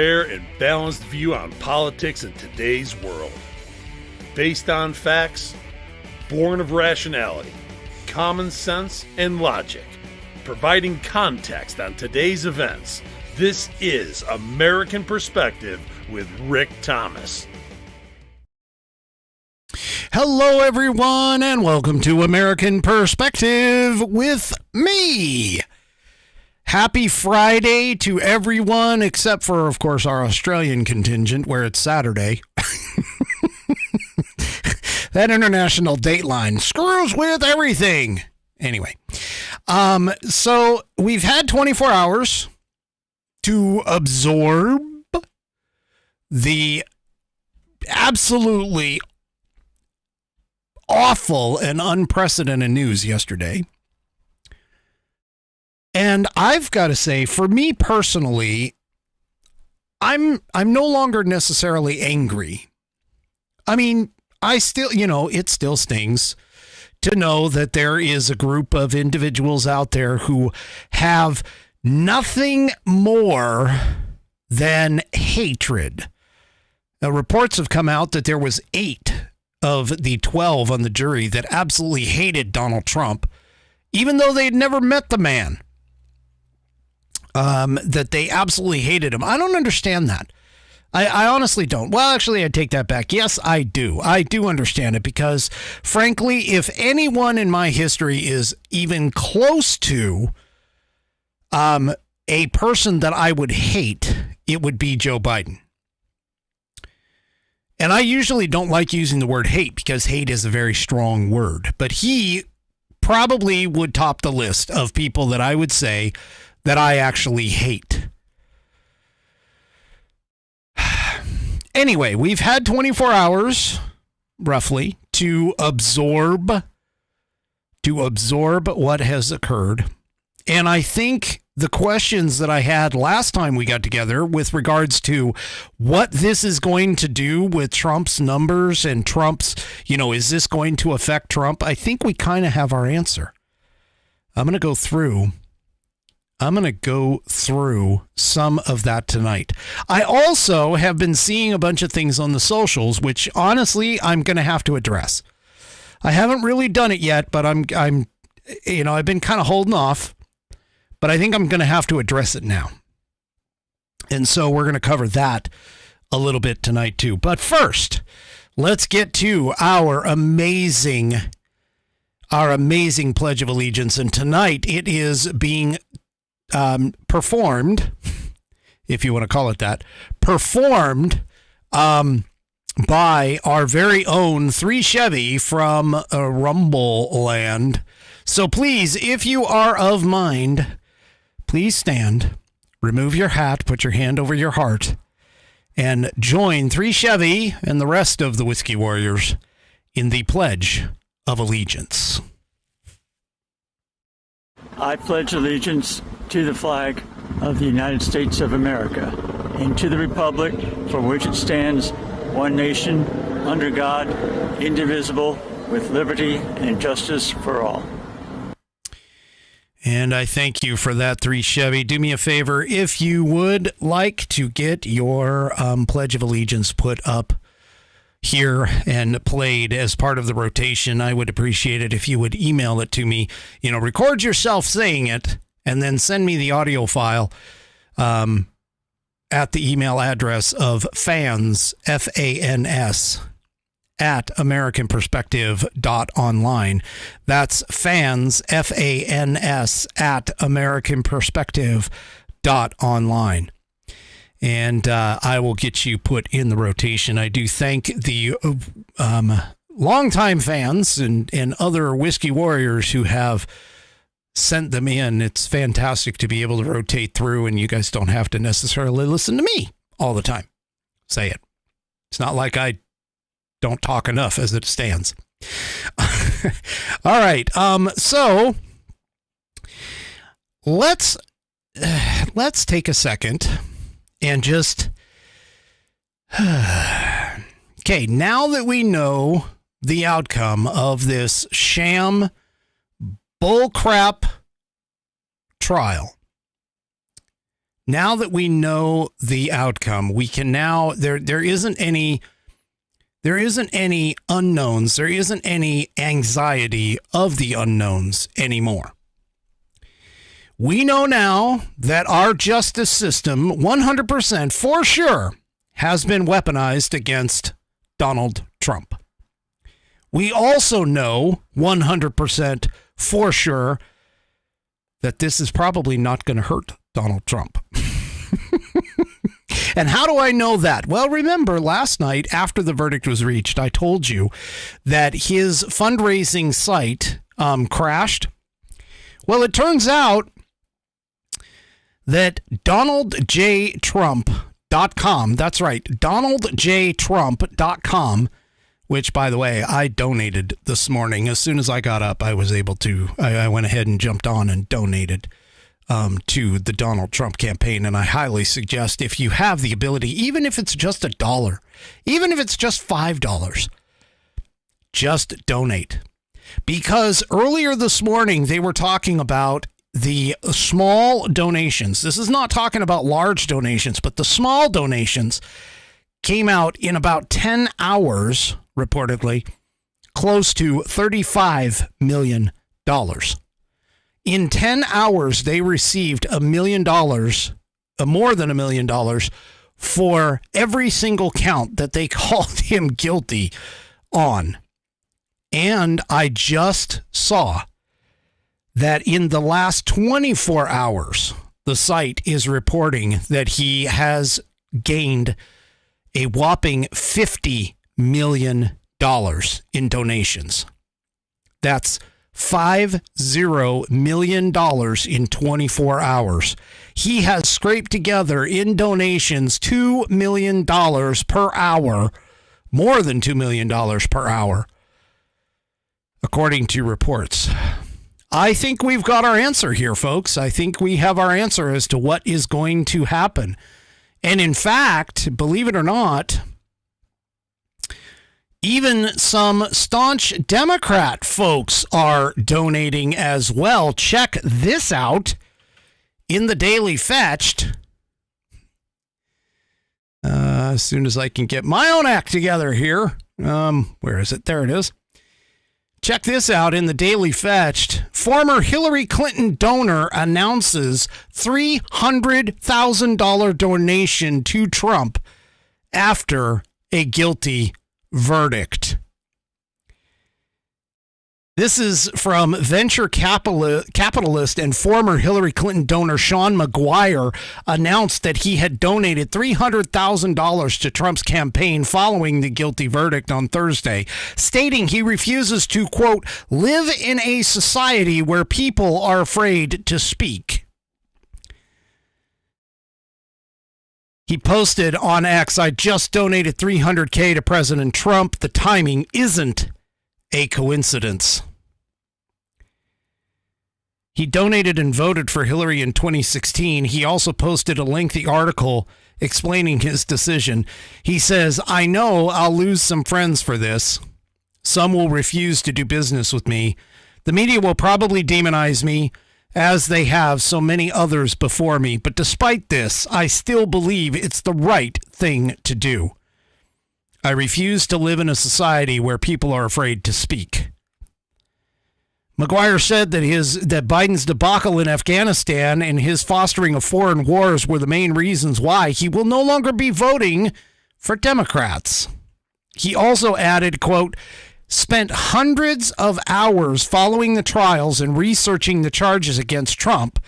rare and balanced view on politics in today's world. Based on facts, born of rationality, common sense, and logic, providing context on today's events. This is American Perspective with Rick Thomas. Hello, everyone, and welcome to American Perspective with me. Happy Friday to everyone, except for, of course, our Australian contingent, where it's Saturday. That international dateline screws with everything. Anyway, so we've had 24 hours to absorb the absolutely awful and unprecedented news yesterday. And I've got to say, for me personally, I'm no longer necessarily angry. I mean, I still, it still stings to know that there is a group of individuals out there who have nothing more than hatred. Now, reports have come out that there was 8 of the 12 on the jury that absolutely hated Donald Trump, even though they'd never met the man. That they absolutely hated him. I don't understand that. I honestly don't. Well, actually, I take that back. Yes, I do. I do understand it because, frankly, if anyone in my history is even close to a person that I would hate, it would be Joe Biden. And I usually don't like using the word hate because hate is a very strong word. But he probably would top the list of people that I would say that I actually hate. Anyway, we've had 24 hours, roughly, to absorb what has occurred. And I think the questions that I had last time we got together with regards to what this is going to do with Trump's numbers and Trump's, is this going to affect Trump? I think we kind of have our answer. I'm going to go through some of that tonight. I also have been seeing a bunch of things on the socials, which honestly, I'm going to have to address. I haven't really done it yet, but I've been kind of holding off, but I think I'm going to have to address it now. And so we're going to cover that a little bit tonight too. But first, let's get to our amazing Pledge of Allegiance. And tonight it is being performed, if you want to call it that, by our very own 3 Chevy from Rumble Land. So please, if you are of mind, please stand, remove your hat, put your hand over your heart, and join 3 Chevy and the rest of the Whiskey Warriors in the Pledge of Allegiance. I pledge allegiance to the flag of the United States of America and to the republic for which it stands, one nation, under God, indivisible, with liberty and justice for all. And I thank you for that, 3 Chevy. Do me a favor, if you would like to get your Pledge of Allegiance put up here and played as part of the rotation, I would appreciate it if you would email it to me. Record yourself saying it and then send me the audio file at the email address of fans, FANS, at AmericanPerspective.online. That's fans, FANS, at AmericanPerspective.online. And I will get you put in the rotation. I do thank the longtime fans and other Whiskey Warriors who have sent them in. It's fantastic to be able to rotate through, and you guys don't have to necessarily listen to me all the time. Say it. It's not like I don't talk enough as it stands. All right. So let's take a second and just, okay, now that we know the outcome of this sham bullcrap trial, Now that we know the outcome, we can now, there isn't any unknowns. There isn't any anxiety of the unknowns anymore. We know now that our justice system, 100% for sure, has been weaponized against Donald Trump. We also know 100% for sure that this is probably not going to hurt Donald Trump. And how do I know that? Well, remember last night after the verdict was reached, I told you that his fundraising site crashed. Well, it turns out that DonaldJTrump.com, that's right, DonaldJTrump.com, which, by the way, I donated this morning. As soon as I got up, I was able to, I went ahead and jumped on and donated to the Donald Trump campaign. And I highly suggest, if you have the ability, even if it's just $1, even if it's just $5, just donate. Because earlier this morning, they were talking about the small donations. This is not talking about large donations, but the small donations came out in about 10 hours, reportedly, close to $35 million. In 10 hours, they received $1 million, more than $1 million, for every single count that they called him guilty on. And I just saw that in the last 24 hours, the site is reporting that he has gained a whopping $50 million in donations. That's $50 million in 24 hours. He has scraped together in donations $2 million per hour, more than $2 million per hour, according to reports. I think we've got our answer here, folks. I think we have our answer as to what is going to happen. And in fact, believe it or not, even some staunch Democrat folks are donating as well. Check this out in the Daily Fetched. As soon as I can get my own act together here. Where is it? There it is. Check this out in the Daily Fetched. Former Hillary Clinton donor announces $300,000 donation to Trump after a guilty verdict. This is from venture capitalist and former Hillary Clinton donor Sean McGuire announced that he had donated $300,000 to Trump's campaign following the guilty verdict on Thursday, stating he refuses to, quote, live in a society where people are afraid to speak. He posted on X, I just donated $300K to President Trump. The timing isn't a coincidence. He donated and voted for Hillary in 2016. He also posted a lengthy article explaining his decision. He says, I know I'll lose some friends for this. Some will refuse to do business with me. The media will probably demonize me, as they have so many others before me. But despite this, I still believe it's the right thing to do. I refuse to live in a society where people are afraid to speak. McGuire said that Biden's debacle in Afghanistan and his fostering of foreign wars were the main reasons why he will no longer be voting for Democrats. He also added, quote, spent hundreds of hours following the trials and researching the charges against Trump,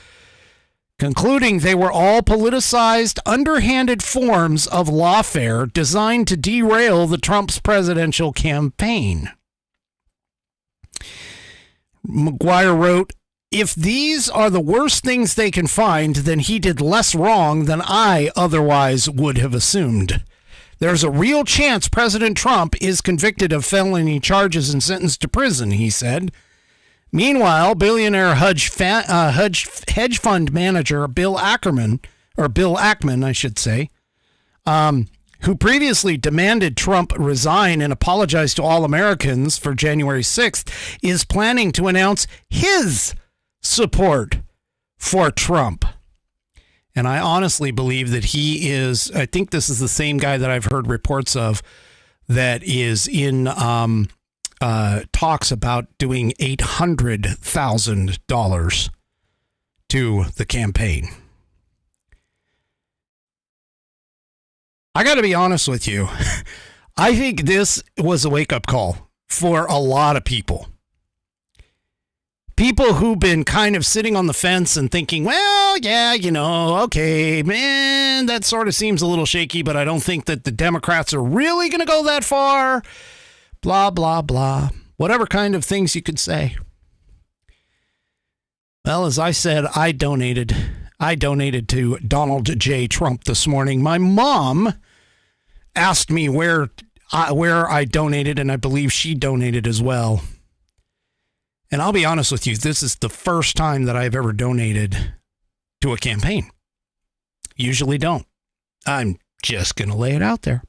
concluding they were all politicized, underhanded forms of lawfare designed to derail the Trump's presidential campaign. McGuire wrote, if these are the worst things they can find, then he did less wrong than I otherwise would have assumed. There's a real chance President Trump is convicted of felony charges and sentenced to prison, he said. Meanwhile, billionaire hedge fund manager Bill Ackman, I should say, who previously demanded Trump resign and apologize to all Americans for January 6th, is planning to announce his support for Trump. And I honestly believe that he is, I think this is the same guy that I've heard reports of that is in talks about doing $800,000 to the campaign. I got to be honest with you. I think this was a wake-up call for a lot of people. People who've been kind of sitting on the fence and thinking, well, yeah, okay, man, that sort of seems a little shaky, but I don't think that the Democrats are really going to go that far. Blah, blah, blah. Whatever kind of things you could say. Well, as I said, I donated to Donald J. Trump this morning. My mom asked me where I donated, and I believe she donated as well. And I'll be honest with you, this is the first time that I've ever donated to a campaign. Usually don't. I'm just going to lay it out there.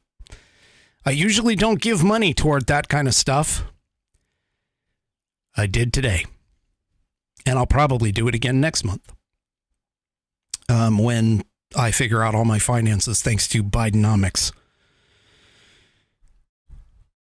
I usually don't give money toward that kind of stuff. I did today. And I'll probably do it again next month. When I figure out all my finances, thanks to Bidenomics.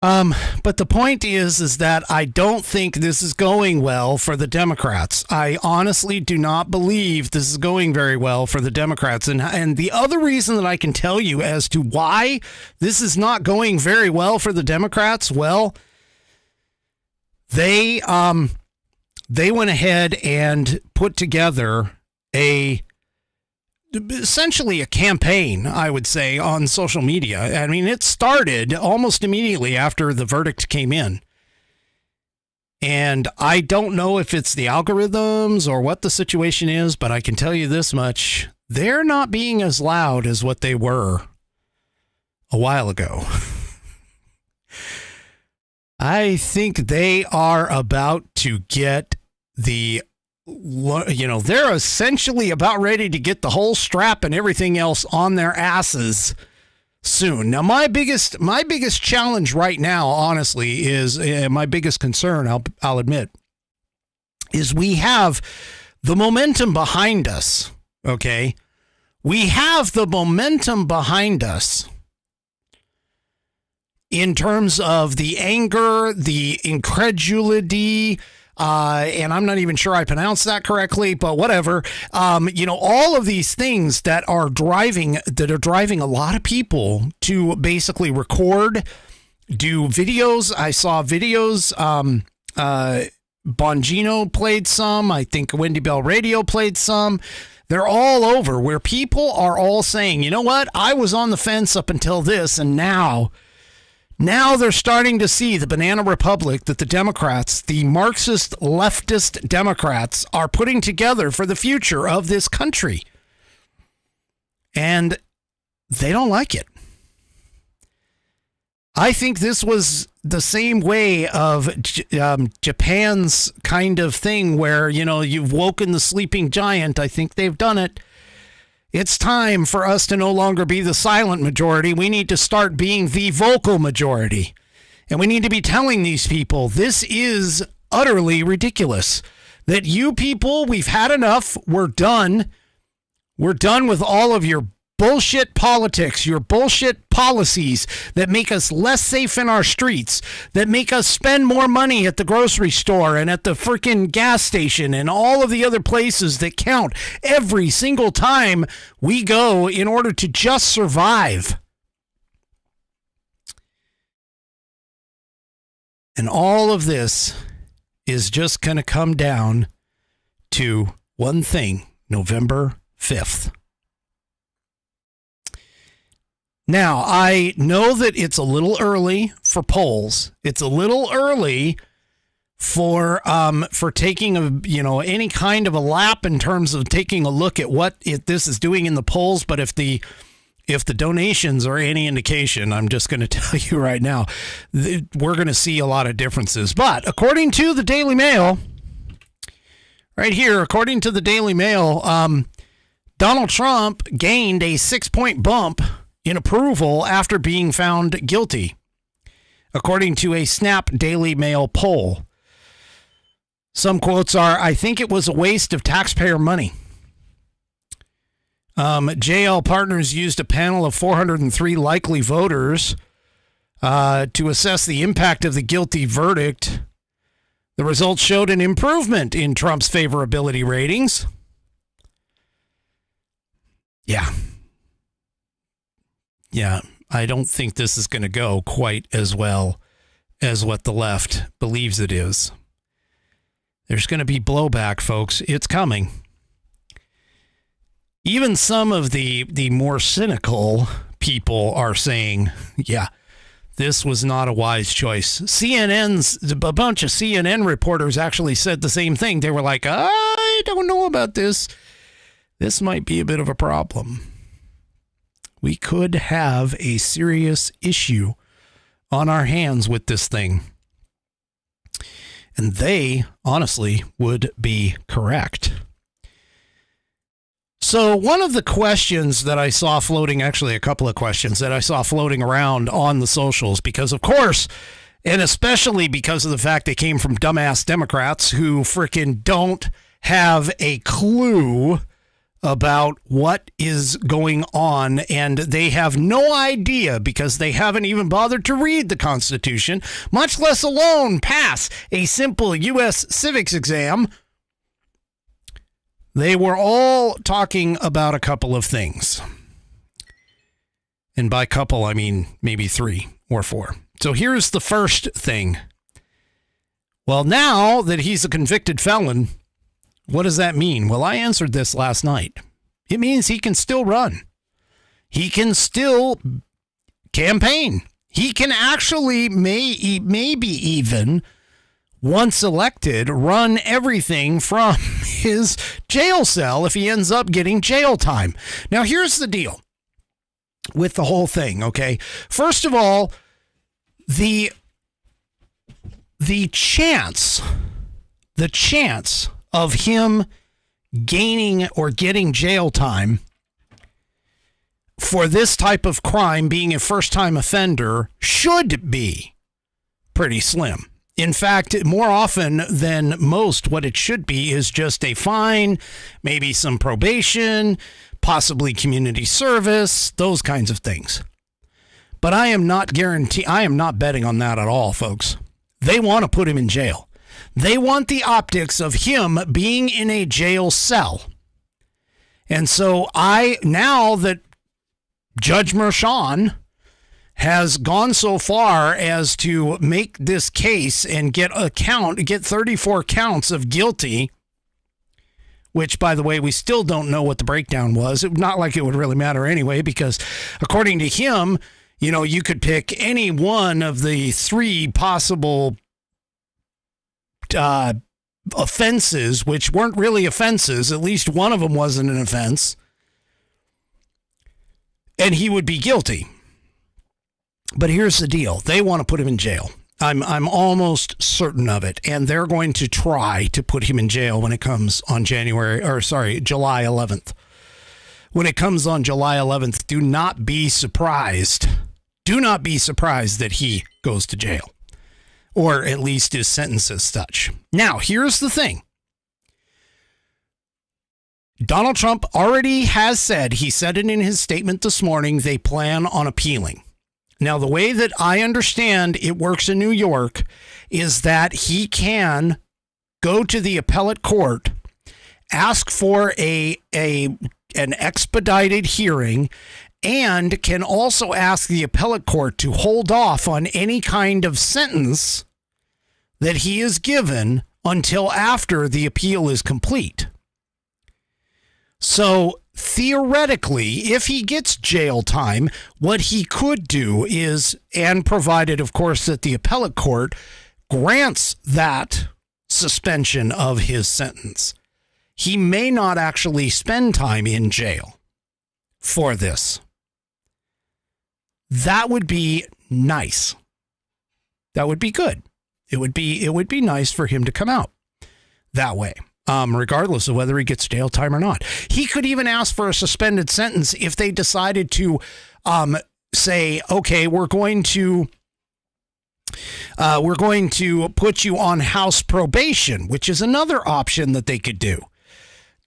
But the point is that I don't think this is going well for the Democrats. I honestly do not believe this is going very well for the Democrats. And the other reason that I can tell you as to why this is not going very well for the Democrats, well, they went ahead and put together essentially a campaign, I would say, on social media. I mean, it started almost immediately after the verdict came in. And I don't know if it's the algorithms or what the situation is, but I can tell you this much. They're not being as loud as what they were a while ago. I think they are about to get they're essentially about ready to get the whole strap and everything else on their asses soon. Now, my biggest challenge right now, honestly, is my biggest concern, I'll admit, is we have the momentum behind us, okay? We have the momentum behind us in terms of the anger, the incredulity, and I'm not even sure I pronounced that correctly, but whatever. All of these things that are driving a lot of people to basically record, do videos. I saw videos. Bongino played some. I think Wendy Bell Radio played some. They're all over where people are all saying, you know what? I was on the fence up until this, and now they're starting to see the banana republic that the Democrats, the Marxist leftist Democrats, are putting together for the future of this country. And they don't like it. I think this was the same way of Japan's kind of thing where, you've woken the sleeping giant. I think they've done it. It's time for us to no longer be the silent majority. We need to start being the vocal majority. And we need to be telling these people, this is utterly ridiculous. That you people, we've had enough. We're done. We're done with all of your bullshit politics, your bullshit policies that make us less safe in our streets, that make us spend more money at the grocery store and at the freaking gas station and all of the other places that count every single time we go in order to just survive. And all of this is just going to come down to one thing, November 5th. Now, I know that it's a little early for polls. It's a little early for taking any kind of a lap in terms of taking a look at what this is doing in the polls. But if the donations are any indication, I'm just going to tell you right now, we're going to see a lot of differences. But according to the Daily Mail, right here, according to the Daily Mail, Donald Trump gained a 6-point bump in approval after being found guilty, according to a Snap Daily Mail poll. Some quotes are, I think it was a waste of taxpayer money. JL Partners used a panel of 403 likely voters to assess the impact of the guilty verdict. The results showed an improvement in Trump's favorability ratings. Yeah, I don't think this is going to go quite as well as what the left believes it is. There's going to be blowback, folks. It's coming. Even some of the more cynical people are saying, yeah, this was not a wise choice. A bunch of CNN reporters actually said the same thing. They were like, I don't know about this. This might be a bit of a problem. We could have a serious issue on our hands with this thing. And they, honestly, would be correct. So one of the questions that I saw floating, actually a couple of questions that I saw floating around on the socials, because of course, and especially because of the fact they came from dumbass Democrats who frickin' don't have a clue about what is going on, and they have no idea because they haven't even bothered to read the Constitution, much less alone pass a simple U.S. civics exam. They were all talking about a couple of things. And by couple, I mean maybe 3 or 4. So here's the first thing. Well, now that he's a convicted felon, what does that mean? Well, I answered this last night. It means he can still run. He can still campaign. He can actually, maybe even, once elected, run everything from his jail cell if he ends up getting jail time. Now, here's the deal with the whole thing, okay? First of all, the chance of him gaining or getting jail time for this type of crime, being a first-time offender, should be pretty slim. In fact, more often than most, what it should be is just a fine, maybe some probation, possibly community service, those kinds of things. But I am not betting on that at all, folks. They want to put him in jail. They want the optics of him being in a jail cell. And so now that Judge Merchan has gone so far as to make this case and get 34 counts of guilty, which, by the way, we still don't know what the breakdown was. Not like it would really matter anyway, because according to him, you could pick any one of the 3 possible offenses, which weren't really offenses. At least one of them wasn't an offense, and he would be guilty. But here's the deal. They want to put him in jail. I'm almost certain of it. And they're going to try to put him in jail when it comes on July 11th. When it comes on July 11th, do not be surprised. Do not be surprised that he goes to jail, or at least is sentenced as such. Now, here's the thing. Donald Trump already has said, he said it in his statement this morning, they plan on appealing. Now, the way that I understand it works in New York is that he can go to the appellate court, ask for an expedited hearing, and can also ask the appellate court to hold off on any kind of sentence that he is given until after the appeal is complete. So theoretically, if he gets jail time, what he could do is, and provided, of course, that the appellate court grants that suspension of his sentence, he may not actually spend time in jail for this. That would be nice. That would be good. It would be nice for him to come out that way. Regardless of whether he gets jail time or not. He could even ask for a suspended sentence if they decided to say, okay, we're going to put you on house probation, which is another option that they could do.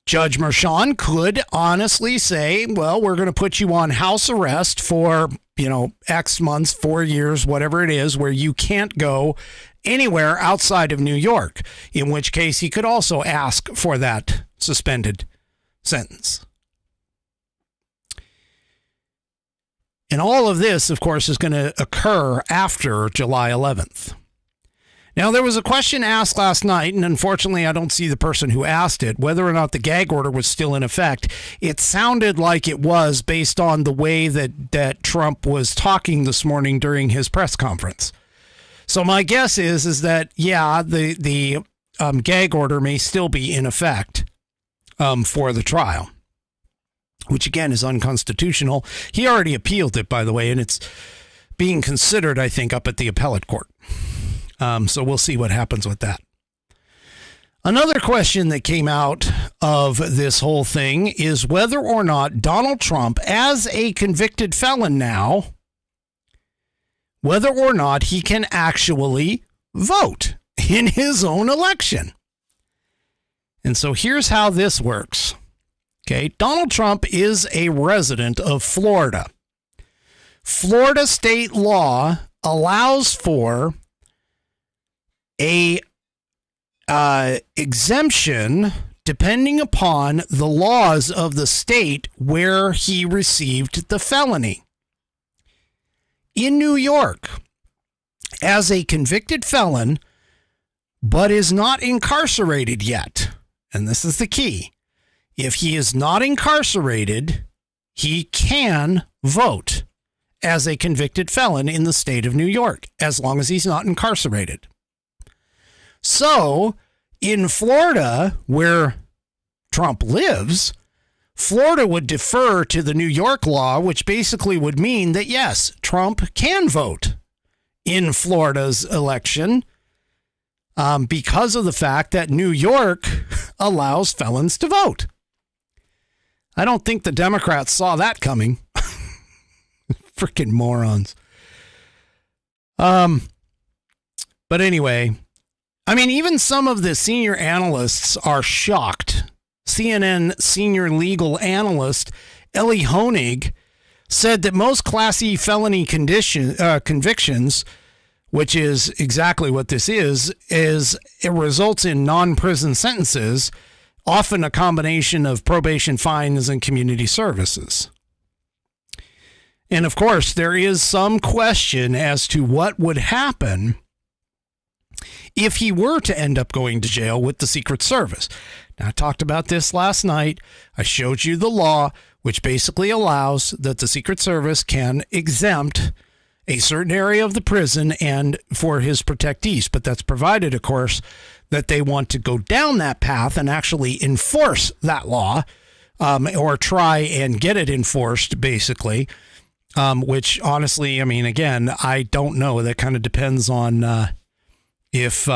Judge Merchan could honestly say, well, we're going to put you on house arrest for, X months, 4 years, whatever it is, where you can't go anywhere outside of New York, in which case he could also ask for that suspended sentence. And all of this, of course, is going to occur after July 11th. Now, there was a question asked last night, and unfortunately, I don't see the person who asked it, whether or not the gag order was still in effect. It sounded like it was based on the way that Trump was talking this morning during his press conference. So my guess is that, yeah, the gag order may still be in effect for the trial, which, again, is unconstitutional. He already appealed it, by the way, and it's being considered, I think, up at the appellate court. So we'll see what happens with that. Another question that came out of this whole thing is whether or not Donald Trump, as a convicted felon now, whether or not he can actually vote in his own election. And so here's how this works. Okay, Donald Trump is a resident of Florida. Florida state law allows for a exemption depending upon the laws of the state where he received the felony. In New York, as a convicted felon, but is not incarcerated yet, and this is the key, if he is not incarcerated, he can vote as a convicted felon in the state of New York, as long as he's not incarcerated. So, in Florida, where Trump lives, Florida would defer to the New York law, which basically would mean that, yes, Trump can vote in Florida's election because of the fact that New York allows felons to vote. I don't think the Democrats saw that coming. Freaking morons. But anyway, I mean, even some of the senior analysts are shocked. CNN senior legal analyst Ellie Honig said that most Class E felony convictions, which is exactly what this is it results in non-prison sentences, often a combination of probation, fines, and community services. And of course, there is some question as to what would happen if he were to end up going to jail with the Secret Service. Now, I talked about this last night. I showed you the law, which basically allows that the Secret Service can exempt a certain area of the prison and for his protectees. But that's provided, of course, that they want to go down that path and actually enforce that law or try and get it enforced, basically, which honestly, I mean, again, I don't know. That kind of depends on if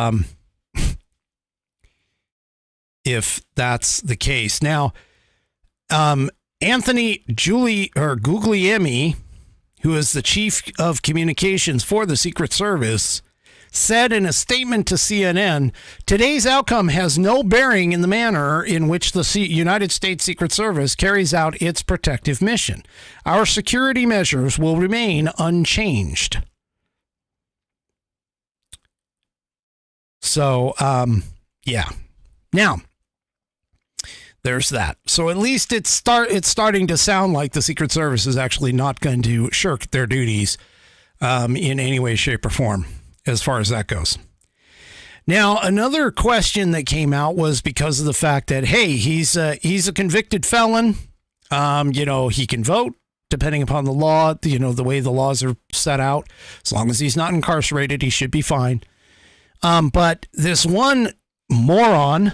that's the case. Now, Anthony Guglielmi, who is the chief of communications for the Secret Service, said in a statement to CNN, today's outcome has no bearing in the manner in which the United States Secret Service carries out its protective mission. Our security measures will remain unchanged. So, yeah. Now, there's that. So at least it's starting to sound like the Secret Service is actually not going to shirk their duties in any way, shape, or form, as far as that goes. Now, another question that came out was because of the fact that, hey, he's a convicted felon. He can vote depending upon the law, the way the laws are set out. As long as he's not incarcerated, he should be fine. But this one moron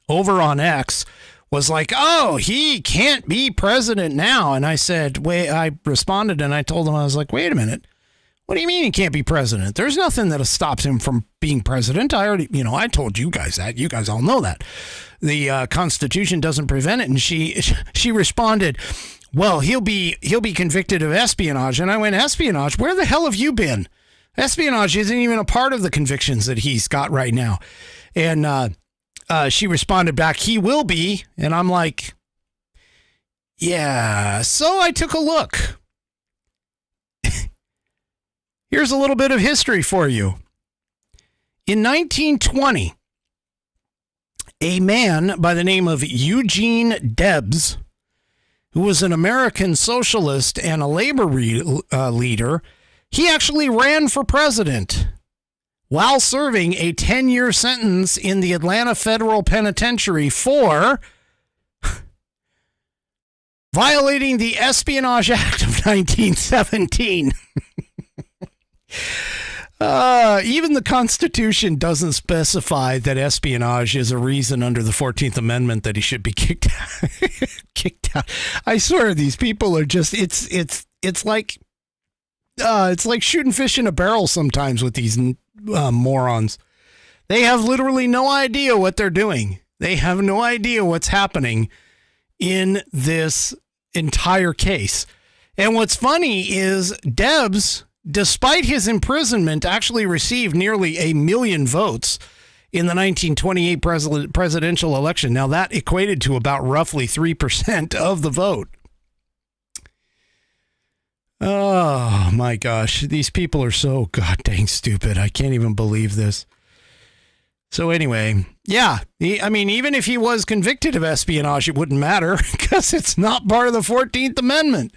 over on X was like, oh, he can't be president now. And I responded and I told him, I was like, wait a minute. What do you mean he can't be president? There's nothing that stops him from being president. I told you guys that. You guys all know that. The Constitution doesn't prevent it. And she responded, well, he'll be convicted of espionage. And I went, espionage? Where the hell have you been? Espionage isn't even a part of the convictions that he's got right now. And she responded back, he will be. And I'm like, yeah. So I took a look. Here's a little bit of history for you. In 1920, a man by the name of Eugene Debs, who was an American socialist and a labor leader, he actually ran for president while serving a 10-year sentence in the Atlanta Federal Penitentiary for violating the Espionage Act of 1917. Even the Constitution doesn't specify that espionage is a reason under the 14th Amendment that he should be kicked out. I swear these people are just, it's like shooting fish in a barrel sometimes with these morons. They have literally no idea what they're doing. They have no idea what's happening in this entire case. And what's funny is Debs, despite his imprisonment, actually received nearly 1 million votes in the 1928 presidential election. Now, that equated to about roughly 3% of the vote. Oh, my gosh. These people are so god dang stupid. I can't even believe this. So anyway, yeah, even if he was convicted of espionage, it wouldn't matter because it's not part of the 14th Amendment.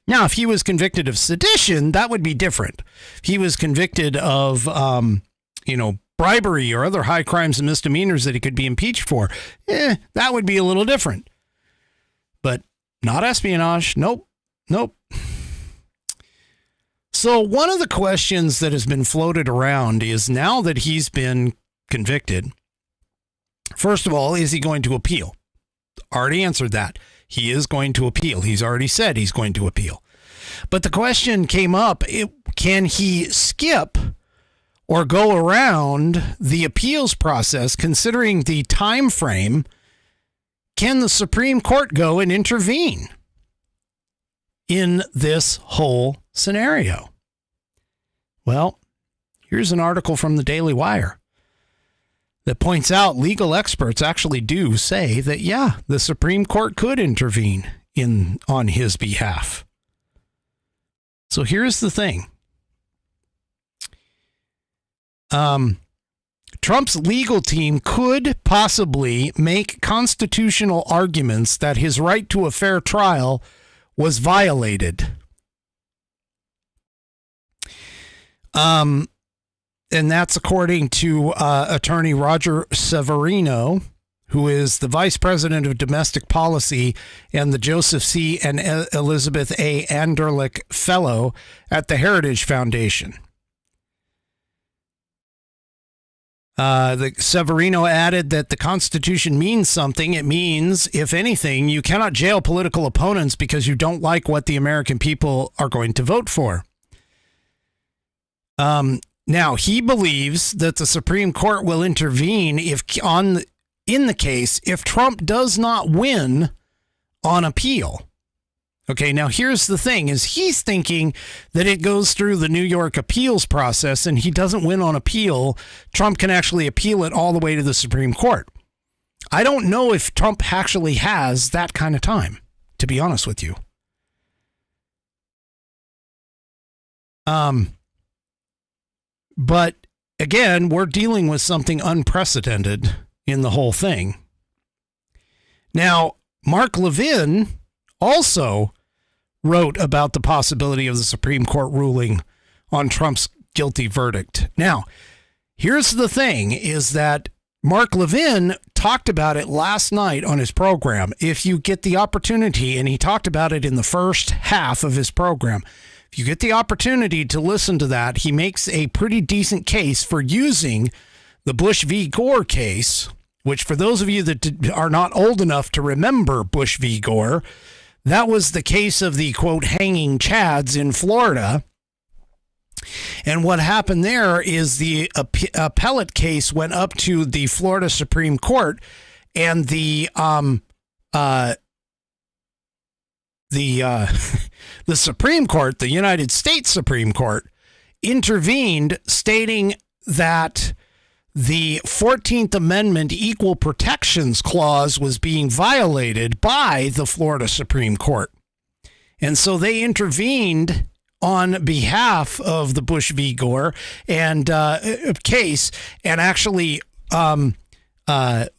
Now, if he was convicted of sedition, that would be different. If he was convicted of, bribery or other high crimes and misdemeanors that he could be impeached for, that would be a little different. But not espionage. Nope. So one of the questions that has been floated around is, now that he's been convicted, first of all, is he going to appeal? Already answered that. He is going to appeal. He's already said he's going to appeal. But the question came up, can he skip or go around the appeals process, considering the time frame? Can the Supreme Court go and intervene in this whole scenario? Well, here's an article from the Daily Wire that points out legal experts actually do say that, yeah, the Supreme Court could intervene on his behalf. So here's the thing. Trump's legal team could possibly make constitutional arguments that his right to a fair trial was violated. And that's according to attorney Roger Severino, who is the vice president of domestic policy and the Joseph C. and Elizabeth A. Anderlich Fellow at the Heritage Foundation. The Severino added that the Constitution means something. It means, if anything, you cannot jail political opponents because you don't like what the American people are going to vote for. Now, he believes that the Supreme Court will intervene in the case if Trump does not win on appeal. Okay, now here's the thing, is he's thinking that it goes through the New York appeals process and he doesn't win on appeal. Trump can actually appeal it all the way to the Supreme Court. I don't know if Trump actually has that kind of time, to be honest with you. But again, we're dealing with something unprecedented in the whole thing. Now, Mark Levin also wrote about the possibility of the Supreme Court ruling on Trump's guilty verdict. Now, here's the thing, is that Mark Levin talked about it last night on his program. If you get the opportunity, and he talked about it in the first half of his program, if you get the opportunity to listen to that, he makes a pretty decent case for using the Bush v. Gore case, which, for those of you that are not old enough to remember Bush v. Gore, that was the case of the, quote, hanging chads in Florida. And what happened there is the appellate case went up to the Florida Supreme Court, and the Supreme Court, the United States Supreme Court, intervened, stating that the 14th Amendment Equal Protections Clause was being violated by the Florida Supreme Court. And so they intervened on behalf of the Bush v. Gore and case and actually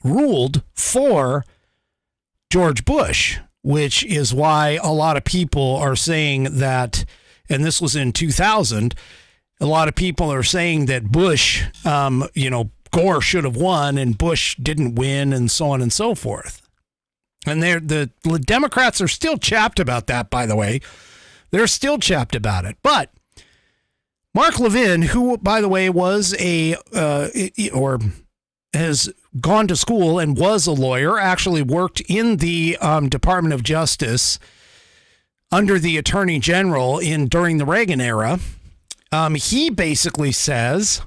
ruled for George Bush, which is why a lot of people are saying that, and this was in 2000, a lot of people are saying that Bush, Gore should have won and Bush didn't win and so on and so forth. And the Democrats are still chapped about that, by the way. They're still chapped about it. But Mark Levin, who, by the way, was has gone to school and was a lawyer, actually worked in the Department of Justice under the Attorney General during the Reagan era. He basically says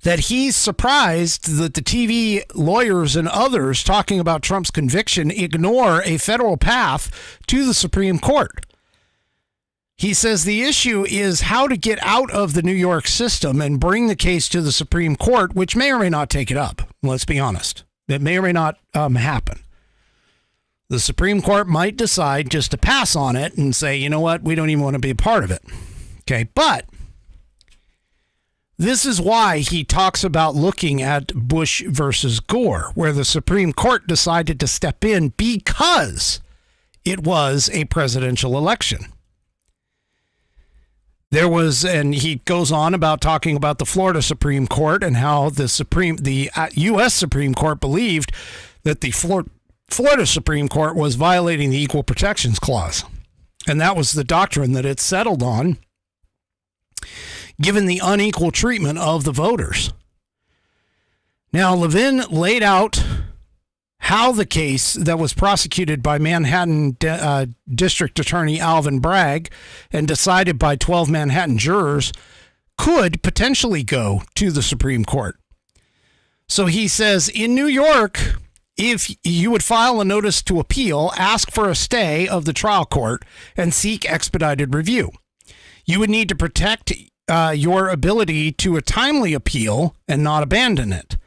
that he's surprised that the TV lawyers and others talking about Trump's conviction ignore a federal path to the Supreme Court. He says the issue is how to get out of the New York system and bring the case to the Supreme Court, which may or may not take it up. Let's be honest. It may or may not happen. The Supreme Court might decide just to pass on it and say, you know what, we don't even want to be a part of it. Okay, but this is why he talks about looking at Bush versus Gore, where the Supreme Court decided to step in because it was a presidential election. There was, and he goes on about talking about the Florida Supreme Court and how the U.S. Supreme Court believed that the Florida Supreme Court was violating the Equal Protections Clause. And that was the doctrine that it settled on, given the unequal treatment of the voters. Now, Levin laid out how the case that was prosecuted by Manhattan District Attorney Alvin Bragg and decided by 12 Manhattan jurors could potentially go to the Supreme Court. So he says, in New York, if you would file a notice to appeal, ask for a stay of the trial court, and seek expedited review, you would need to protect your ability to a timely appeal and not abandon it.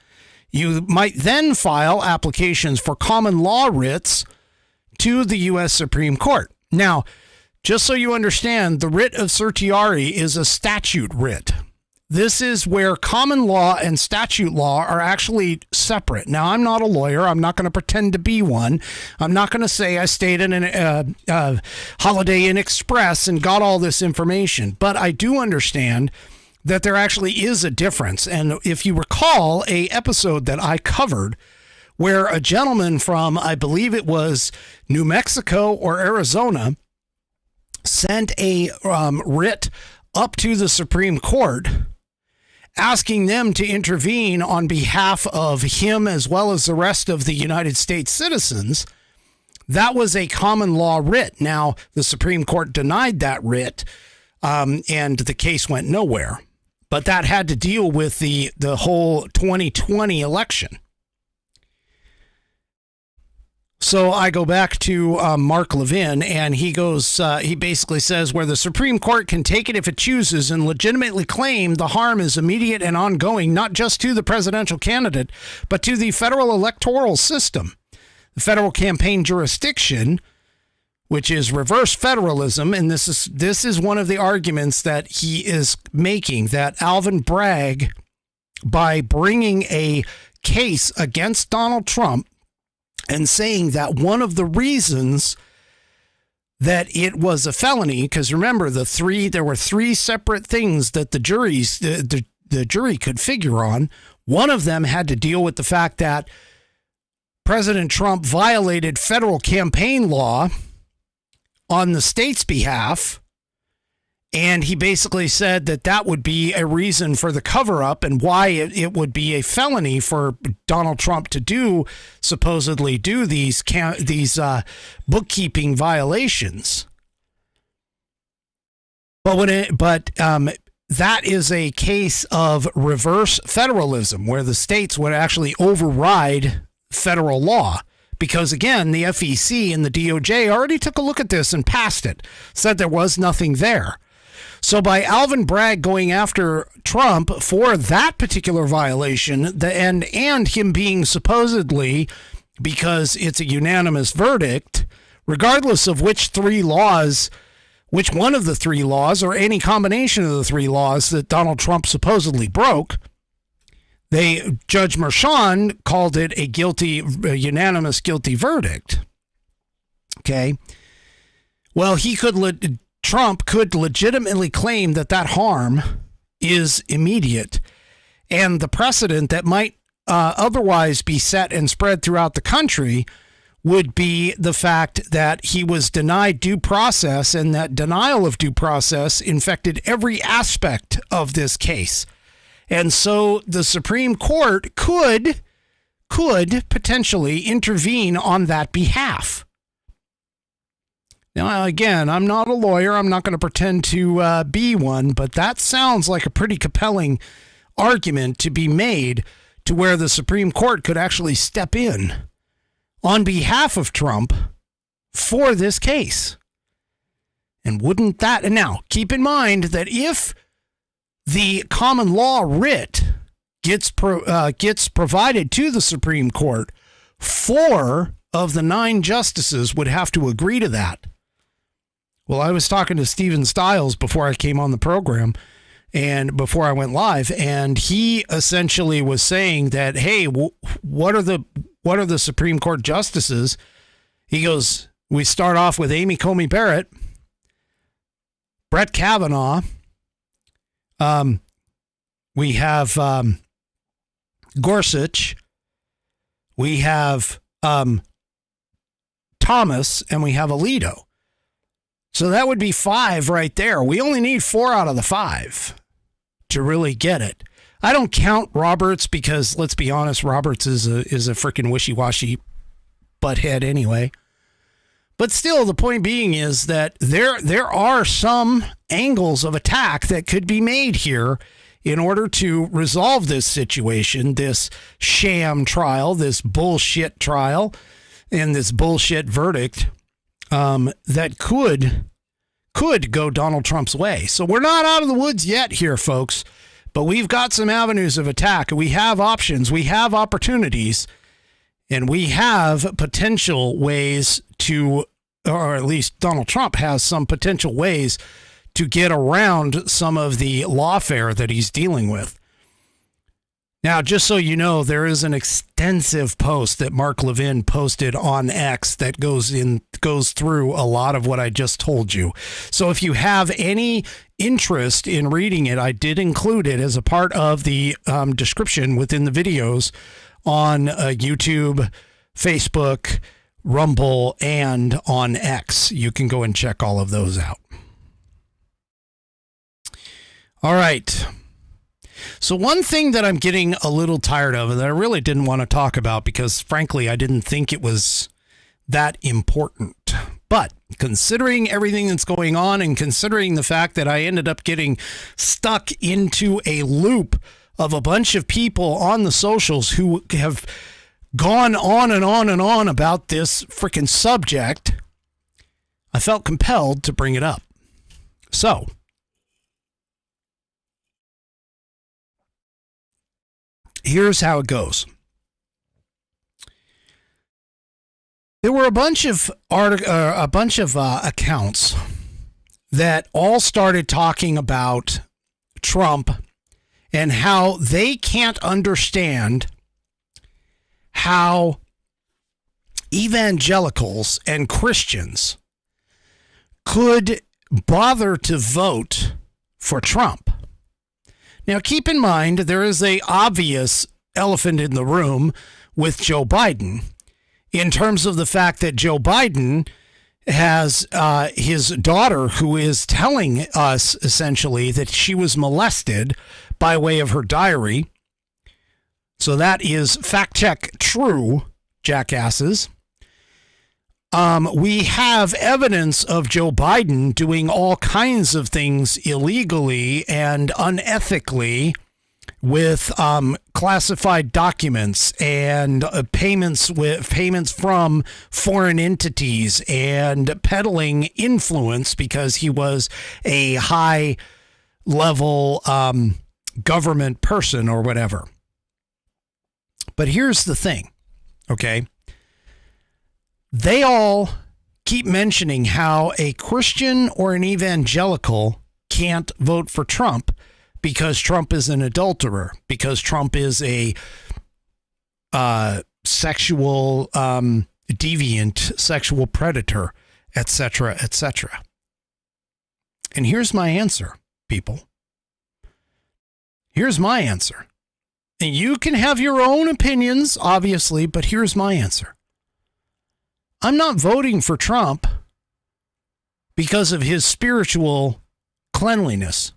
You might then file applications for common law writs to the U.S. Supreme Court. Now, just so you understand, the writ of certiorari is a statute writ. This is where common law and statute law are actually separate. Now, I'm not a lawyer. I'm not going to pretend to be one. I'm not going to say I stayed in a Holiday Inn Express and got all this information. But I do understand that there actually is a difference. And if you recall a episode that I covered where a gentleman from, I believe it was New Mexico or Arizona, sent a writ up to the Supreme Court asking them to intervene on behalf of him as well as the rest of the United States citizens, that was a common law writ. Now, the Supreme Court denied that writ, and the case went nowhere. But that had to deal with the whole 2020 election. So I go back to Mark Levin, and he goes, he basically says, where the Supreme Court can take it if it chooses and legitimately claim the harm is immediate and ongoing, not just to the presidential candidate, but to the federal electoral system. The federal campaign jurisdiction, which is reverse federalism, and this is one of the arguments that he is making, that Alvin Bragg, by bringing a case against Donald Trump and saying that one of the reasons that it was a felony, because remember there were three separate things that the jury could figure on. One of them had to deal with the fact that President Trump violated federal campaign law on the state's behalf, and he basically said that that would be a reason for the cover-up and why it would be a felony for Donald Trump to supposedly do these bookkeeping violations. But that is a case of reverse federalism, where the states would actually override federal law. Because, again, the FEC and the DOJ already took a look at this and passed it, said there was nothing there. So by Alvin Bragg going after Trump for that particular violation, and him being supposedly, because it's a unanimous verdict, regardless of which one of the three laws or any combination of the three laws that Donald Trump supposedly broke, Judge Merchan called it a unanimous guilty verdict. Okay. Well, Trump could legitimately claim that harm is immediate, and the precedent that might otherwise be set and spread throughout the country would be the fact that he was denied due process, and that denial of due process infected every aspect of this case. And so the Supreme Court could potentially intervene on that behalf. Now, again, I'm not a lawyer. I'm not going to pretend to be one, but that sounds like a pretty compelling argument to be made to where the Supreme Court could actually step in on behalf of Trump for this case. And wouldn't that... And now, keep in mind that if the common law writ gets provided to the Supreme Court, 4 of the 9 justices would have to agree to that. Well, I was talking to Stephen Stiles before I came on the program and before I went live, and he essentially was saying that, hey, what are the Supreme Court justices? He goes, we start off with Amy Coney Barrett, Brett Kavanaugh, we have Gorsuch, we have Thomas, and we have Alito. So that would be 5 right there. We only need 4 out of the 5 to really get it. I don't count Roberts because, let's be honest, Roberts is a freaking wishy-washy butthead anyway. But still, the point being is that there are some angles of attack that could be made here in order to resolve this situation, this sham trial, this bullshit trial, and this bullshit verdict that could go Donald Trump's way. So we're not out of the woods yet here, folks, but we've got some avenues of attack. We have options. We have opportunities. And we have potential ways to, or at least Donald Trump has some potential ways to get around some of the lawfare that he's dealing with. Now, just so you know, there is an extensive post that Mark Levin posted on X that goes through a lot of what I just told you. So if you have any interest in reading it, I did include it as a part of the description within the videos on YouTube, Facebook, Rumble, and on X. You can go and check all of those out. All right. So one thing that I'm getting a little tired of and that I really didn't want to talk about because, frankly, I didn't think it was that important. But considering everything that's going on and considering the fact that I ended up getting stuck into a loop of a bunch of people on the socials who have gone on and on and on about this freaking subject, I felt compelled to bring it up. So, here's how it goes. There were a bunch of accounts that all started talking about Trump and how they can't understand how evangelicals and Christians could bother to vote for Trump. Now, keep in mind, there is an obvious elephant in the room with Joe Biden in terms of the fact that Joe Biden has his daughter who is telling us essentially that she was molested by way of her diary. So that is fact check true, jackasses. We have evidence of Joe Biden doing all kinds of things illegally and unethically with classified documents and payments from foreign entities and peddling influence because he was a high level government person or whatever. But here's the thing, okay? They all keep mentioning how a Christian or an evangelical can't vote for Trump because Trump is an adulterer, because Trump is a sexual deviant, sexual predator, etc., etc. And here's my answer, people. Here's my answer. And you can have your own opinions, obviously, but here's my answer. I'm not voting for Trump because of his spiritual cleanliness.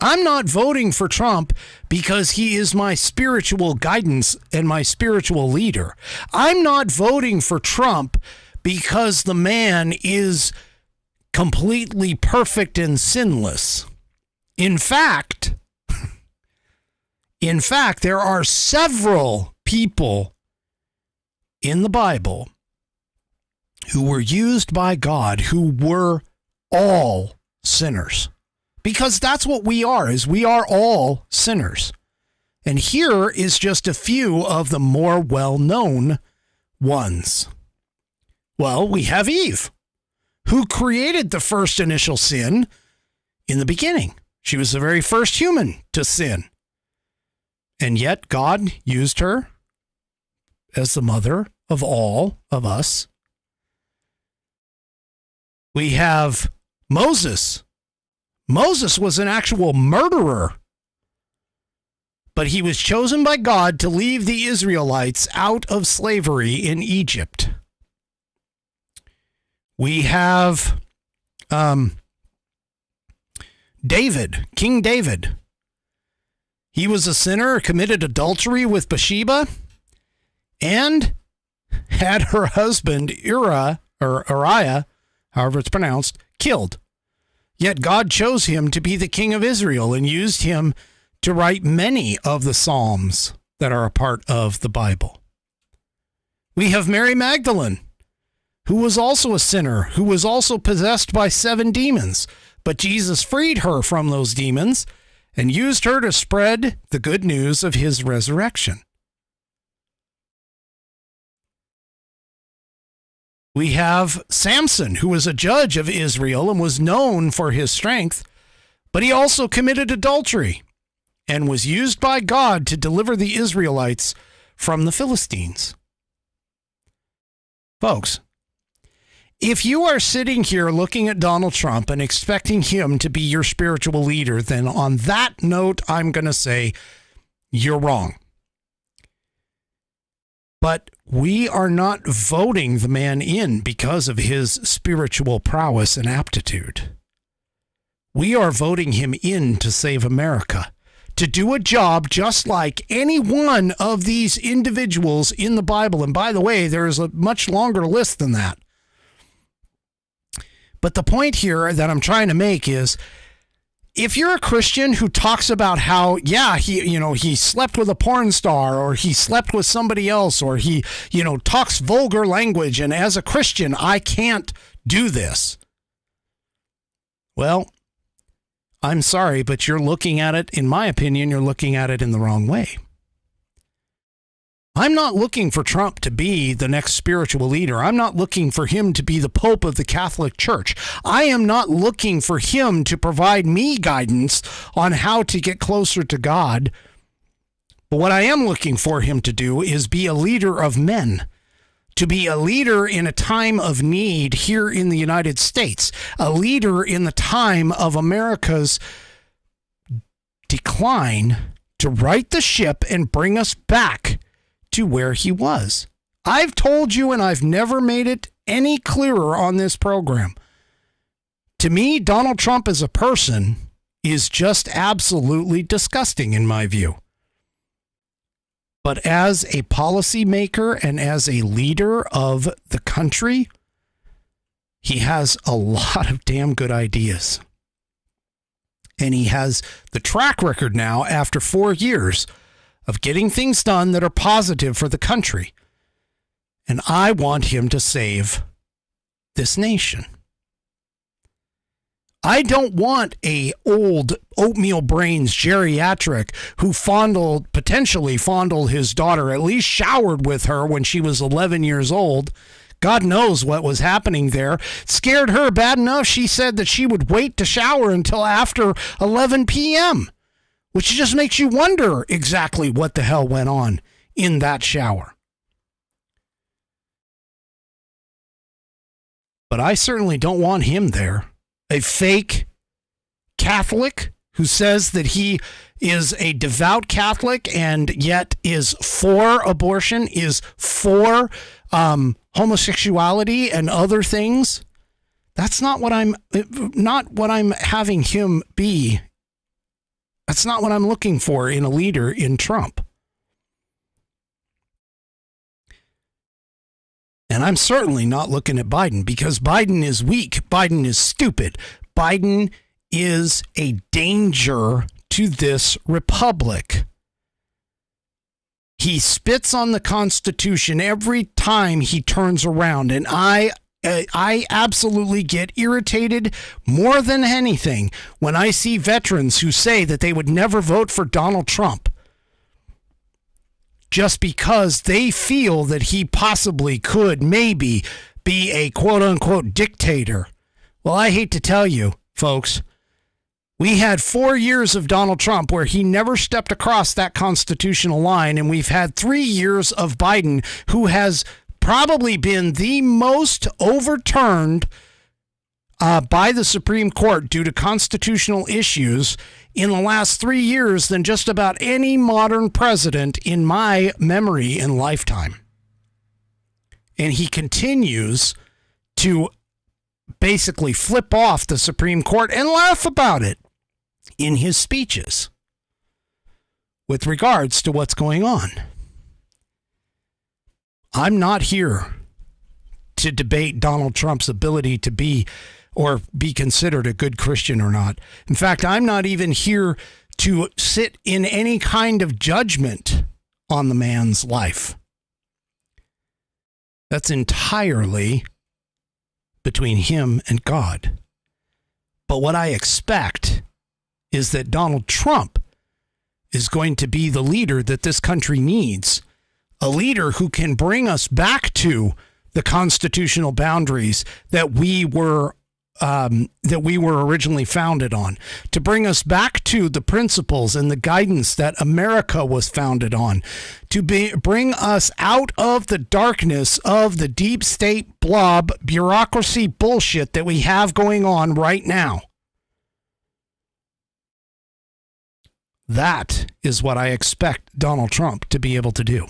I'm not voting for Trump because he is my spiritual guidance and my spiritual leader. I'm not voting for Trump because the man is completely perfect and sinless. In fact, there are several people in the Bible who were used by God who were all sinners. Because that's what we are, is we are all sinners. And here is just a few of the more well-known ones. Well, we have Eve, who created the first initial sin in the beginning. She was the very first human to sin. And yet God used her as the mother of all of us. We have Moses. Moses was an actual murderer, but he was chosen by God to leave the Israelites out of slavery in Egypt. We have David, King David. He was a sinner, committed adultery with Bathsheba, and had her husband Uriah, however it's pronounced, killed. Yet God chose him to be the king of Israel and used him to write many of the Psalms that are a part of the Bible. We have Mary Magdalene, who was also a sinner, who was also possessed by 7 demons, but Jesus freed her from those demons and used her to spread the good news of his resurrection. We have Samson, who was a judge of Israel and was known for his strength, but he also committed adultery and was used by God to deliver the Israelites from the Philistines. Folks, if you are sitting here looking at Donald Trump and expecting him to be your spiritual leader, then on that note, I'm going to say you're wrong. But we are not voting the man in because of his spiritual prowess and aptitude. We are voting him in to save America, to do a job just like any one of these individuals in the Bible. And by the way, there is a much longer list than that. But the point here that I'm trying to make is, if you're a Christian who talks about how, he slept with a porn star, or he slept with somebody else, or he, talks vulgar language, and as a Christian, I can't do this. Well, I'm sorry, but you're looking at it, in my opinion, you're looking at it in the wrong way. I'm not looking for Trump to be the next spiritual leader. I'm not looking for him to be the Pope of the Catholic Church. I am not looking for him to provide me guidance on how to get closer to God. But what I am looking for him to do is be a leader of men, to be a leader in a time of need here in the United States, a leader in the time of America's decline, to right the ship and bring us back to where he was. I've told you, and I've never made it any clearer on this program. To me, Donald Trump as a person is just absolutely disgusting in my view. But as a policymaker and as a leader of the country, he has a lot of damn good ideas. And he has the track record now after 4 years of getting things done that are positive for the country. And I want him to save this nation. I don't want a old oatmeal brains geriatric who potentially fondled his daughter, at least showered with her when she was 11 years old. God knows what was happening there. Scared her bad enough, she said that she would wait to shower until after 11 p.m., which just makes you wonder exactly what the hell went on in that shower. But I certainly don't want him there. A fake Catholic who says that he is a devout Catholic and yet is for abortion, is for homosexuality and other things. That's not what I'm having him be. That's not what I'm looking for in a leader in Trump. And I'm certainly not looking at Biden because Biden is weak. Biden is stupid. Biden is a danger to this republic. He spits on the Constitution every time he turns around. And I absolutely get irritated more than anything when I see veterans who say that they would never vote for Donald Trump just because they feel that he possibly could maybe be a quote-unquote dictator. Well, I hate to tell you, folks, we had 4 years of Donald Trump where he never stepped across that constitutional line, and we've had 3 years of Biden, who has probably been the most overturned by the Supreme Court due to constitutional issues in the last 3 years than just about any modern president in my memory and lifetime. And he continues to basically flip off the Supreme Court and laugh about it in his speeches with regards to what's going on. I'm not here to debate Donald Trump's ability to be or be considered a good Christian or not. In fact, I'm not even here to sit in any kind of judgment on the man's life. That's entirely between him and God. But what I expect is that Donald Trump is going to be the leader that this country needs, a leader who can bring us back to the constitutional boundaries that we were originally founded on, to bring us back to the principles and the guidance that America was founded on, to bring us out of the darkness of the deep state blob bureaucracy bullshit that we have going on right now. That is what I expect Donald Trump to be able to do.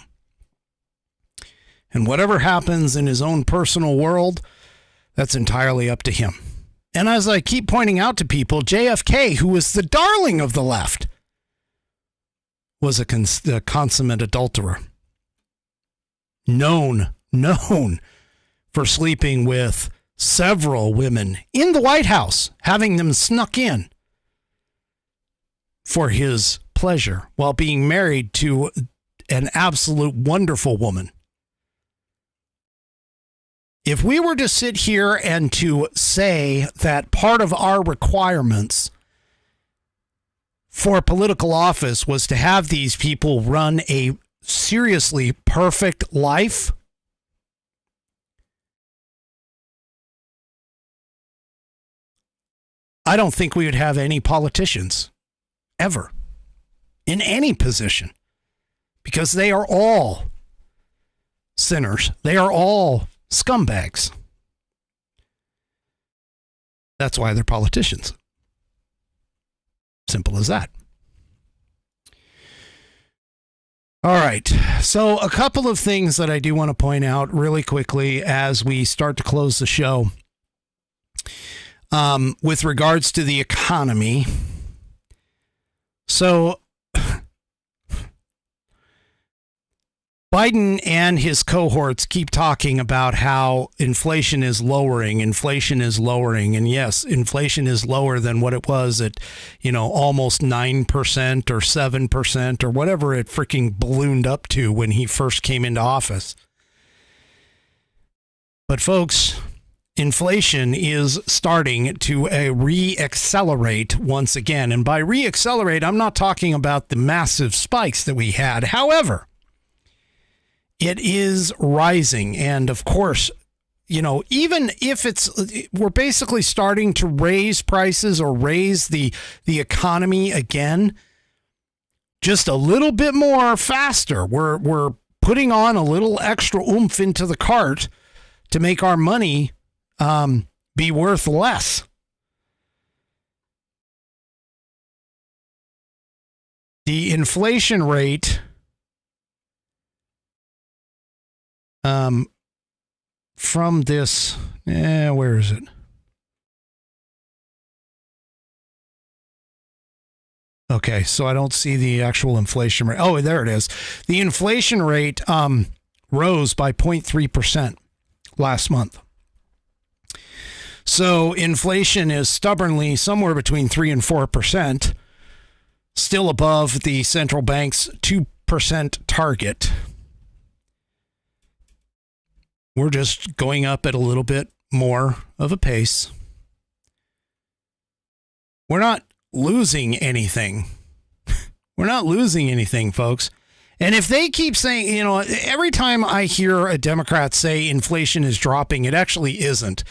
And whatever happens in his own personal world, that's entirely up to him. And as I keep pointing out to people, JFK, who was the darling of the left, was a consummate adulterer. Known for sleeping with several women in the White House, having them snuck in for his pleasure while being married to an absolute wonderful woman. If we were to sit here and to say that part of our requirements for political office was to have these people run a seriously perfect life, I don't think we would have any politicians ever in any position, because they are all sinners. They are all scumbags. That's why they're politicians. Simple as that. All right. So a couple of things that I do want to point out really quickly as we start to close the show. With regards to the economy. So Biden and his cohorts keep talking about how inflation is lowering. And yes, inflation is lower than what it was at, almost 9% or 7% or whatever it freaking ballooned up to when he first came into office. But folks, inflation is starting to re-accelerate once again. And by re-accelerate, I'm not talking about the massive spikes that we had. However, it is rising. And of course, even if we're basically starting to raise prices or raise the economy again, just a little bit more faster. We're putting on a little extra oomph into the cart to make our money be worth less. The inflation rate from this, where is it? Okay, so I don't see the actual inflation rate. Oh, there it is. The inflation rate rose by 0.3% last month. So inflation is stubbornly somewhere between 3 and 4%, still above the central bank's 2% target. We're just going up at a little bit more of a pace. We're not losing anything. We're not losing anything, folks. And if they keep saying, every time I hear a Democrat say inflation is dropping, it actually isn't.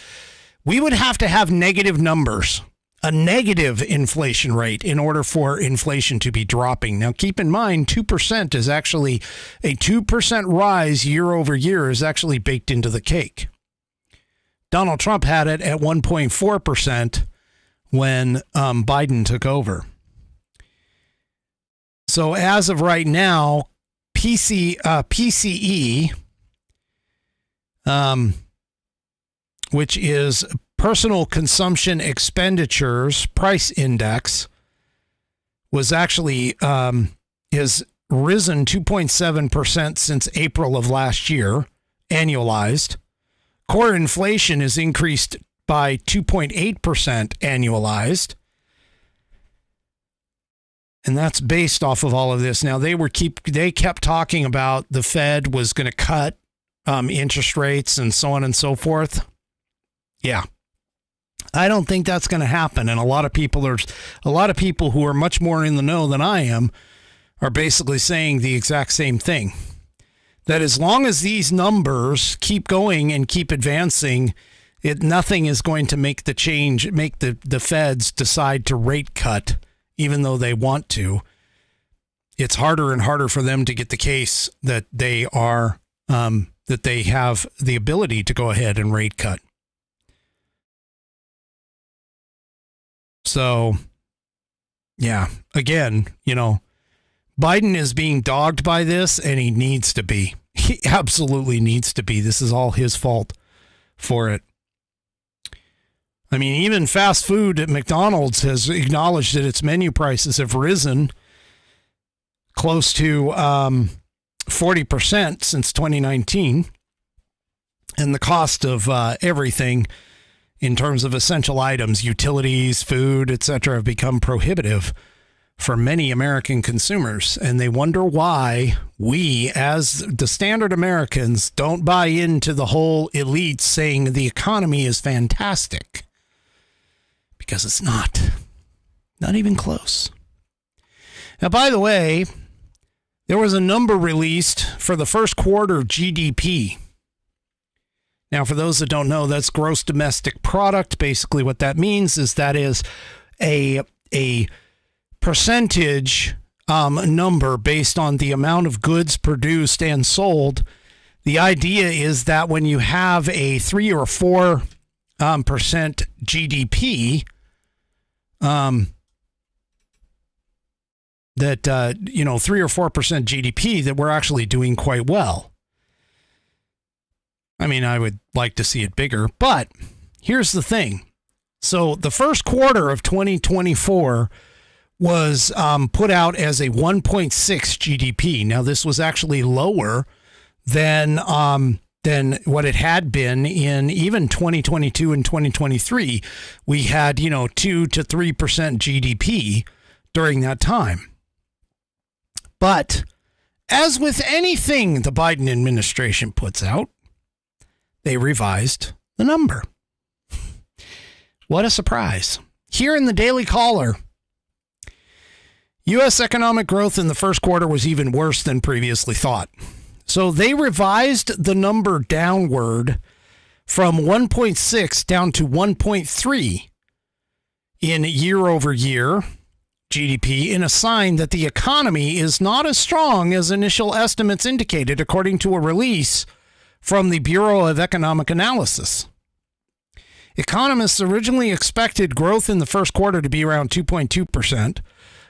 We would have to have negative numbers, a negative inflation rate in order for inflation to be dropping. Now, keep in mind, 2% is actually a 2% rise year over year is actually baked into the cake. Donald Trump had it at 1.4% when Biden took over. So as of right now, PCE, which is Personal Consumption Expenditures Price Index, was actually has risen 2.7% since April of last year, annualized. Core inflation has increased by 2.8% annualized. And that's based off of all of this. Now, they kept talking about the Fed was going to cut interest rates and so on and so forth. Yeah. I don't think that's going to happen. And a lot of people who are much more in the know than I am are basically saying the exact same thing. That as long as these numbers keep going and keep advancing, nothing is going to make the Feds decide to rate cut, even though they want to. It's harder and harder for them to get the case that they have the ability to go ahead and rate cut. So, yeah, again, Biden is being dogged by this, and he needs to be. He absolutely needs to be. This is all his fault for it. I mean, even fast food at McDonald's has acknowledged that its menu prices have risen close to 40% since 2019. And the cost of everything in terms of essential items, utilities, food, etc., have become prohibitive for many American consumers. And they wonder why we, as the standard Americans, don't buy into the whole elite saying the economy is fantastic. Because it's not. Not even close. Now, by the way, there was a number released for the first quarter GDP. Now, for those that don't know, that's gross domestic product. Basically, what that means is that is a percentage number based on the amount of goods produced and sold. The idea is that when you have a 3 or 4% GDP, that 3 or 4% GDP, that we're actually doing quite well. I mean, I would like to see it bigger, but here's the thing. So the first quarter of 2024 was put out as a 1.6 GDP. Now, this was actually lower than what it had been in even 2022 and 2023. We had, 2 to 3% GDP during that time. But as with anything the Biden administration puts out, they revised the number. What a surprise. Here in the Daily Caller, U.S. economic growth in the first quarter was even worse than previously thought. So they revised the number downward from 1.6 down to 1.3 in year-over-year GDP, in a sign that the economy is not as strong as initial estimates indicated, according to a release from the Bureau of Economic Analysis. Economists originally expected growth in the first quarter to be around 2.2%,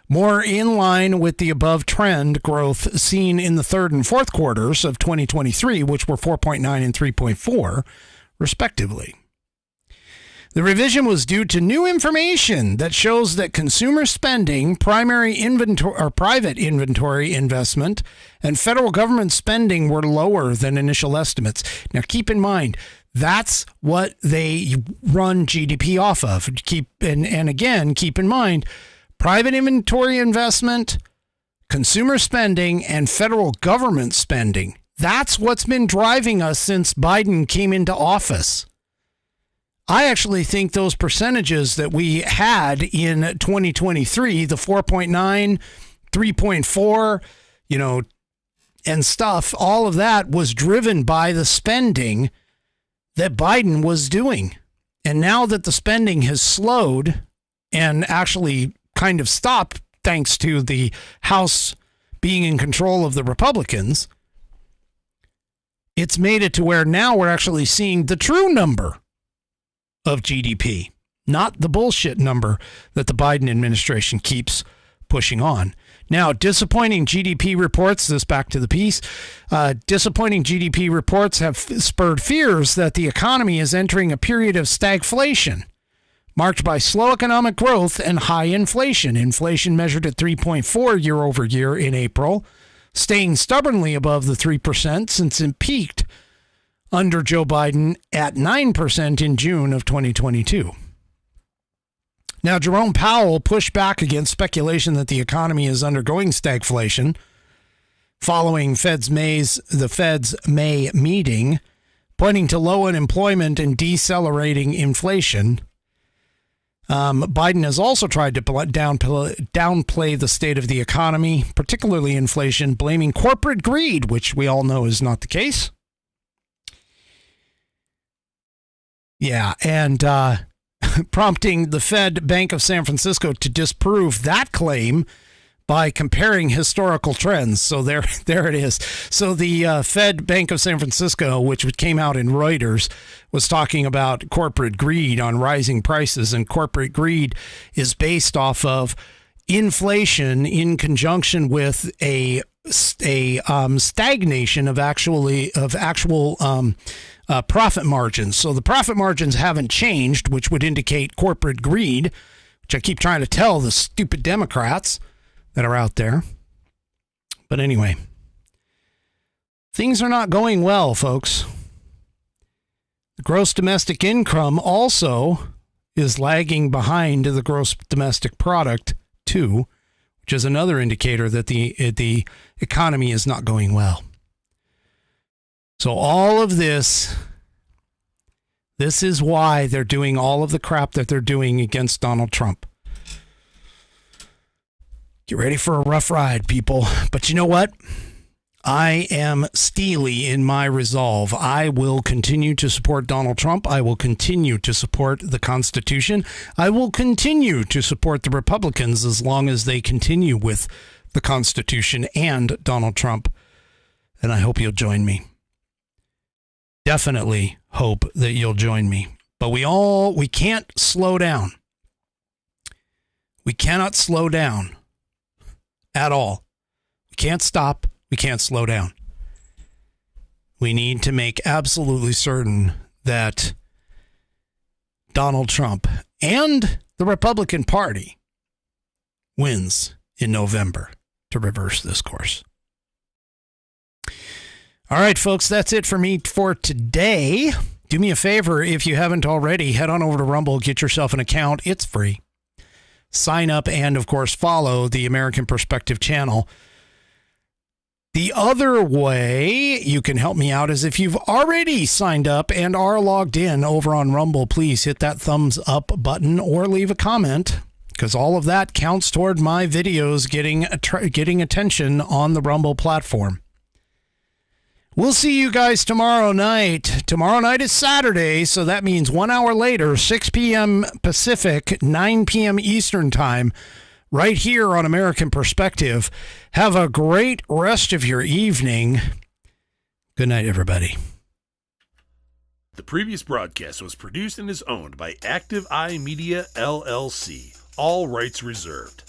more in line with the above trend growth seen in the third and fourth quarters of 2023, which were 4.9 and 3.4, respectively. The revision was due to new information that shows that consumer spending, private inventory investment, and federal government spending were lower than initial estimates. Now, keep in mind, that's what they run GDP off of. Keep in mind, private inventory investment, consumer spending, and federal government spending. That's what's been driving us since Biden came into office. I actually think those percentages that we had in 2023, the 4.9, 3.4, and stuff, all of that was driven by the spending that Biden was doing. And now that the spending has slowed and actually kind of stopped, thanks to the House being in control of the Republicans, it's made it to where now we're actually seeing the true number of GDP, not the bullshit number that the Biden administration keeps pushing on. Now, disappointing GDP reports, this back to the piece, disappointing GDP reports have spurred fears that the economy is entering a period of stagflation, marked by slow economic growth and high inflation. Inflation measured at 3.4 year over year in April, staying stubbornly above the 3% since it peaked under Joe Biden at 9% in June of 2022. Now, Jerome Powell pushed back against speculation that the economy is undergoing stagflation following the Fed's May meeting, pointing to low unemployment and decelerating inflation. Biden has also tried to downplay the state of the economy, particularly inflation, blaming corporate greed, which we all know is not the case. Yeah, and prompting the Fed Bank of San Francisco to disprove that claim by comparing historical trends. So there it is. So the Fed Bank of San Francisco, which came out in Reuters, was talking about corporate greed on rising prices, and corporate greed is based off of inflation in conjunction with a stagnation of actual profit margins. So the profit margins haven't changed, which would indicate corporate greed, which I keep trying to tell the stupid Democrats that are out there. But anyway, things are not going well, folks. The gross domestic income also is lagging behind the gross domestic product too, which is another indicator that the economy is not going well. So all of this is why they're doing all of the crap that they're doing against Donald Trump. Get ready for a rough ride, people. But you know what? I am steely in my resolve. I will continue to support Donald Trump. I will continue to support the Constitution. I will continue to support the Republicans as long as they continue with the Constitution and Donald Trump. And I hope you'll join me. Definitely hope that you'll join me. But we can't slow down. We cannot slow down at all. We can't stop. We can't slow down. We need to make absolutely certain that Donald Trump and the Republican Party wins in November to reverse this course. All right, folks, that's it for me for today. Do me a favor, if you haven't already, head on over to Rumble, get yourself an account. It's free. Sign up and, of course, follow the American Perspective channel. The other way you can help me out is if you've already signed up and are logged in over on Rumble, please hit that thumbs up button or leave a comment, because all of that counts toward my videos getting attention on the Rumble platform. We'll see you guys tomorrow night. Tomorrow night is Saturday, so that means 1 hour later, 6 p.m. Pacific, 9 p.m. Eastern Time, right here on American Perspective. Have a great rest of your evening. Good night, everybody. The previous broadcast was produced and is owned by Active Eye Media LLC. All rights reserved.